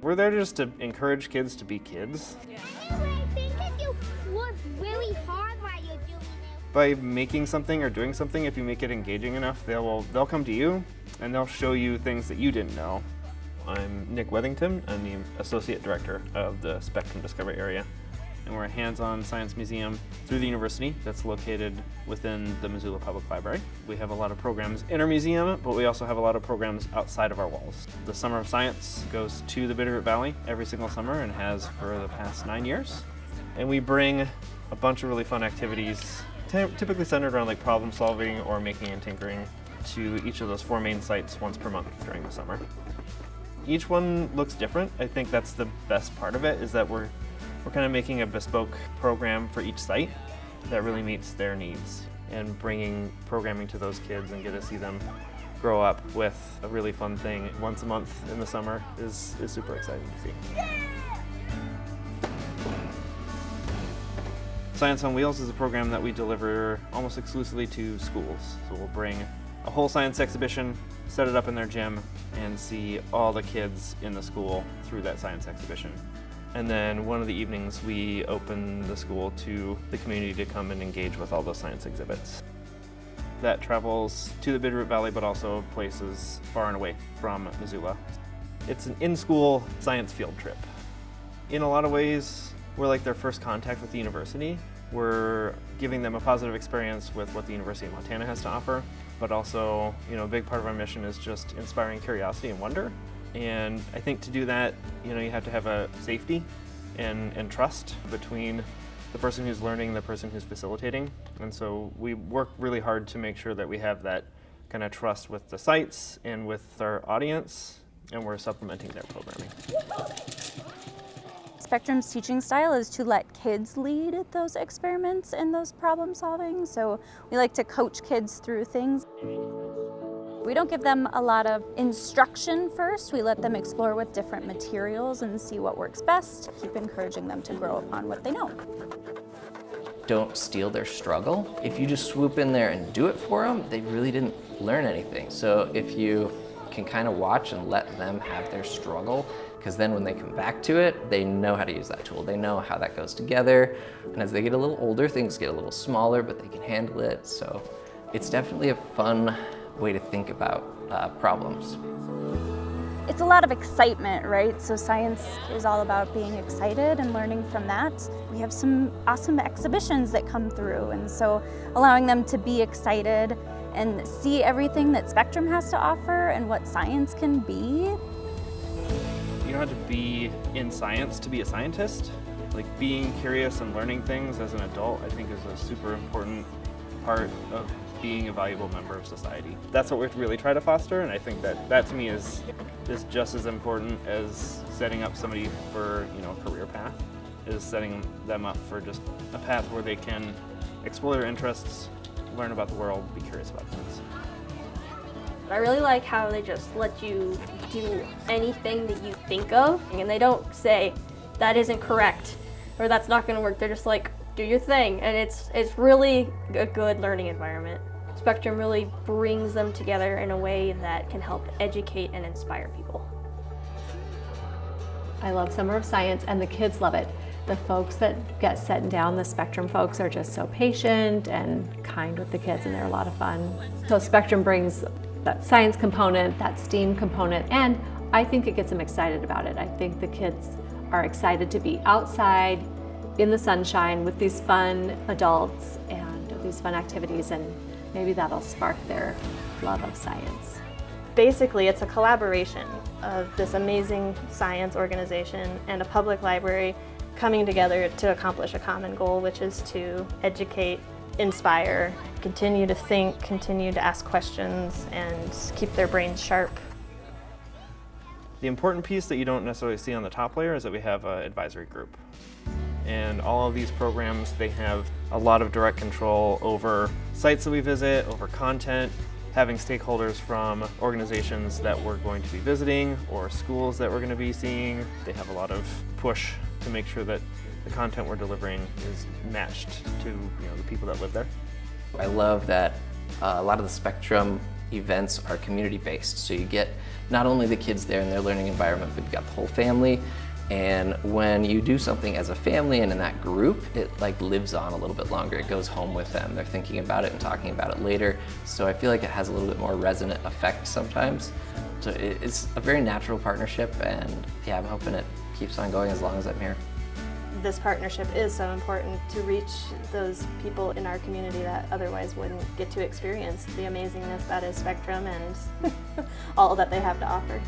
We're there just to encourage kids to be kids. I think that you work really hard while you're doing it. By making something or doing something, if you make it engaging enough, they'll come to you and they'll show you things that you didn't know. I'm Nick Wethington. I'm the Associate Director of the spectrUM Discovery Area. And we're a hands-on science museum through the university that's located within the Missoula Public Library. We have a lot of programs in our museum, but we also have a lot of programs outside of our walls. The Summer of Science goes to the Bitterroot Valley every single summer and has for the past 9 years. And we bring a bunch of really fun activities, typically centered around like problem solving or making and tinkering, to each of those 4 main sites once per month during the summer. Each one looks different. I think that's the best part of it, is that we're kind of making a bespoke program for each site that really meets their needs, and bringing programming to those kids and get to see them grow up with a really fun thing once a month in the summer is super exciting to see. Science on Wheels is a program that we deliver almost exclusively to schools. So we'll bring a whole science exhibition, set it up in their gym, and see all the kids in the school through that science exhibition. And then one of the evenings we open the school to the community to come and engage with all those science exhibits. That travels to the Bitterroot Valley, but also places far and away from Missoula. It's an in-school science field trip. In a lot of ways, we're like their first contact with the university. We're giving them a positive experience with what the University of Montana has to offer, but also, a big part of our mission is just inspiring curiosity and wonder. And I think to do that, you have to have a safety and trust between the person who's learning and the person who's facilitating. And so we work really hard to make sure that we have that kind of trust with the sites and with our audience, and we're supplementing their programming. spectrUM's teaching style is to let kids lead those experiments and those problem solving. So we like to coach kids through things. We don't give them a lot of instruction first. We let them explore with different materials and see what works best. Keep encouraging them to grow upon what they know. Don't steal their struggle. If you just swoop in there and do it for them, they really didn't learn anything. So if you can kind of watch and let them have their struggle, because then when they come back to it, they know how to use that tool. They know how that goes together. And as they get a little older, things get a little smaller, but they can handle it. So it's definitely a fun way to think about problems. It's a lot of excitement, right? So science is all about being excited and learning from that. We have some awesome exhibitions that come through, and so allowing them to be excited and see everything that spectrUM has to offer and what science can be. You don't have to be in science to be a scientist. Like, being curious and learning things as an adult, I think, is a super important part of being a valuable member of society. That's what we really try to foster, and I think that to me is just as important as setting up somebody for a career path, is setting them up for just a path where they can explore their interests, learn about the world, be curious about things. I really like how they just let you do anything that you think of, and they don't say, that isn't correct, or that's not gonna work. They're just like, do your thing, and it's really a good learning environment. spectrUM really brings them together in a way that can help educate and inspire people. I love Summer of Science, and the kids love it. The folks that get set down, the spectrUM folks, are just so patient and kind with the kids, and they're a lot of fun. So spectrUM brings that science component, that STEAM component, and I think it gets them excited about it. I think the kids are excited to be outside in the sunshine with these fun adults and these fun activities, and maybe that'll spark their love of science. Basically, it's a collaboration of this amazing science organization and a public library coming together to accomplish a common goal, which is to educate, inspire, continue to think, continue to ask questions, and keep their brains sharp. The important piece that you don't necessarily see on the top layer is that we have an advisory group. And all of these programs, they have a lot of direct control over sites that we visit, over content, having stakeholders from organizations that we're going to be visiting or schools that we're going to be seeing. They have a lot of push to make sure that the content we're delivering is matched to the people that live there. I love that a lot of the spectrUM events are community-based, so you get not only the kids there in their learning environment, but you've got the whole family. And when you do something as a family and in that group, it like lives on a little bit longer. It goes home with them. They're thinking about it and talking about it later. So I feel like it has a little bit more resonant effect sometimes. So it's a very natural partnership, and yeah, I'm hoping it keeps on going as long as I'm here. This partnership is so important to reach those people in our community that otherwise wouldn't get to experience the amazingness that is spectrUM and all that they have to offer.